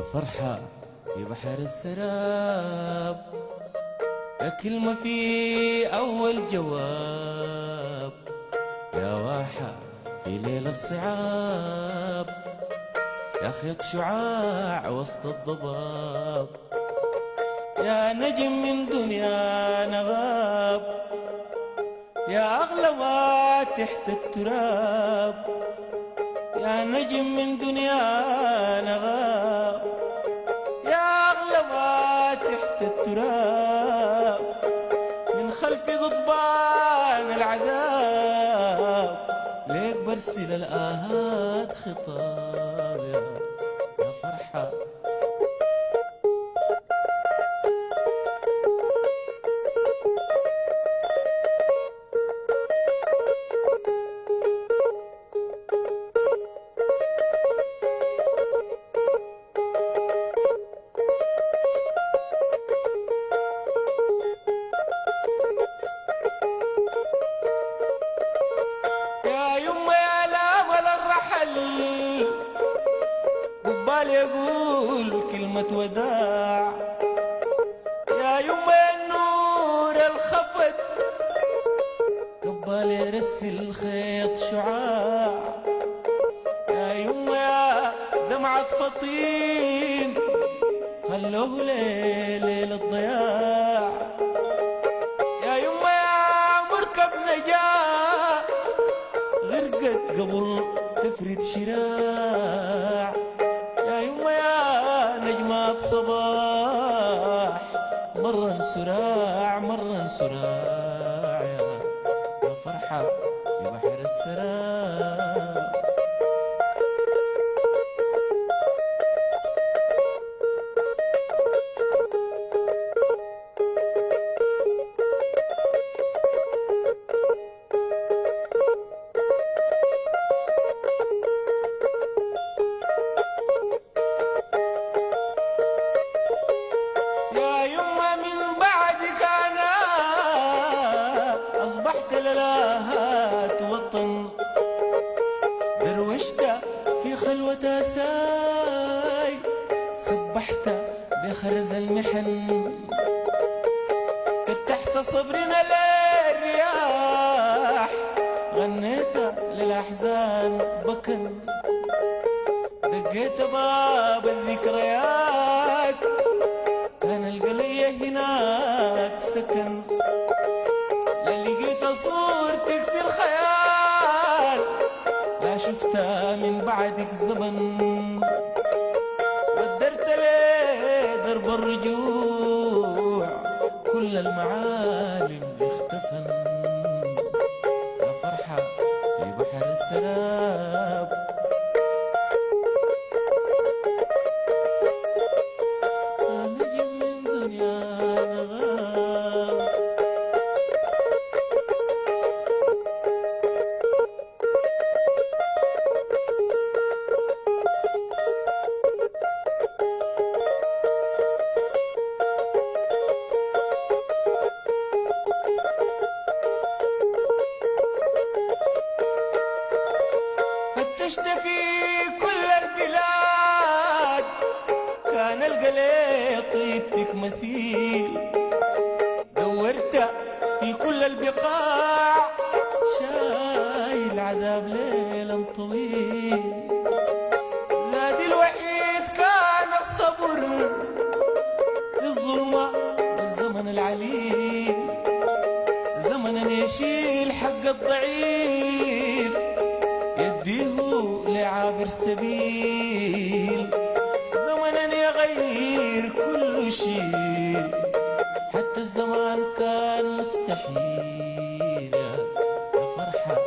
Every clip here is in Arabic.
يا فرحة في بحر السراب، يا كلمة في أول جواب، يا واحة في ليل الصعاب، يا خيط شعاع وسط الضباب، يا نجم من دنيا نغاب، يا أغلى ما تحت التراب، يا نجم من دنيا نغاب، يا أغلى ما تحت التراب، من خلف قضبان العذاب، ليك برسل الآهات خطاب يا فرحة. قبال يقول كلمة وداع، يا يما النور الخفت، قبال يرسل خيط شعاع، يا يما يا دمعة فطين خلوه ليل الضياع، يا يما يا مركب نجاة غرقت قبل تفرد شراع، يا يما يا نجمات صباح مرة سراع مرة سراع يا فرحة في بحر السراب. أصبحت للاهات وطن دروشت في خلوة ساي، سبحت بخرز المحن فتحت صبرنا للرياح، غنيت للأحزان بكن دقيت باب الذكريات، كان القلية هناك سكن، صورتك في الخيال لا شفتها من بعدك زمن، ودرت لي درب الرجوع كل المعالم اختفن، يا فرحة في بحر السراب. يا نجم من دنيا نغاب، فتشت في كل البلاد كان القلي طيبتك مثيل، دورت في كل البقاع شايل عذاب ليلا طويل، زادي الوحيد كان الصبر في الظلمة والزمن العليل، زمن يشيل حق الضعيف يديه لعابر سبيل، زمنا يغير كل شيء حتى الزمان كان مستحيل يا فرحة.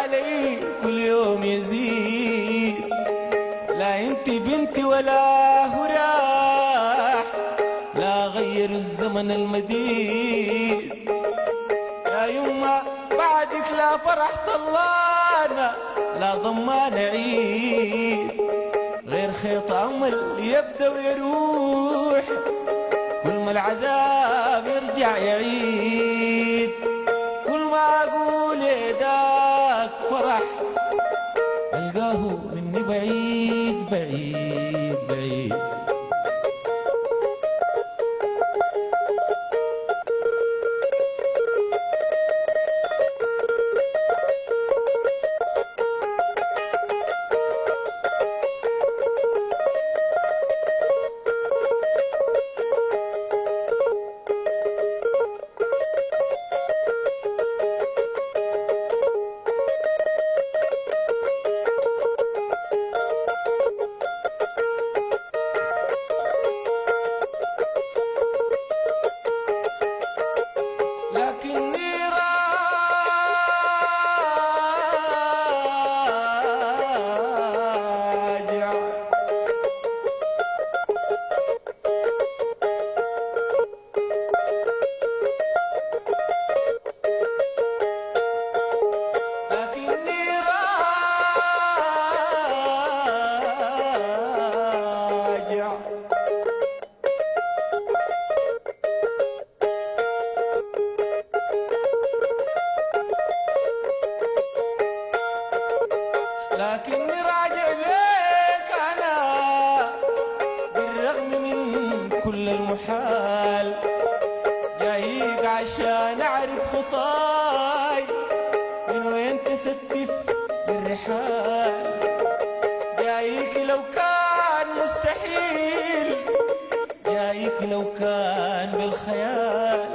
علي كل يوم يزيد. لا انت بنتي ولا هو راح، لا غير الزمن المديد. يا يما بعدك لا فرح طلعنا، لا ضمان عيد، غير خيط امل يبدا ويروح، كل ما العذاب يرجع يعيد. كل ما اقول داك فرح القاه مني بعيد بعيد بعيد. لكني راجع، لكني راجع. لكني راجع ليك أنا بالرغم من كل المحال، جايك عشان أعرف خطاي من وين تستف بالرحال. جايك لو كان مستحيل، جايك لو كان بالخيال،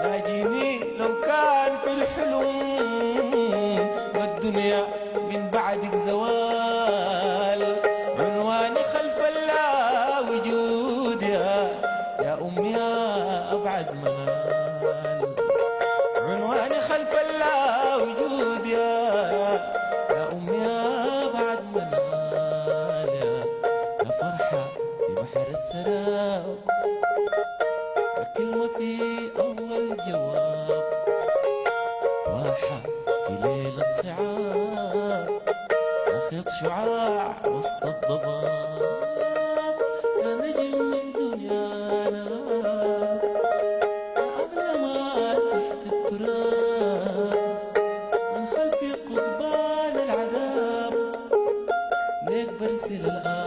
ناجيني لو كان في الحلم والدنيا من بعدك زوال. عنواني خلف اللا وجود يا أمي يا أبعد منال. عنواني خلف اللا وجود يا أمي يا أبعد منال. يا فرحة في بحر السراب، يا كلمة في أول جواب، واحة في ليل الصعاب، خيط شعاع وسط الضباب. يا نجم من دنيانا، يا أغلى ما تحت التراب، من خلفي قضبان العذاب، ليك برسل الآن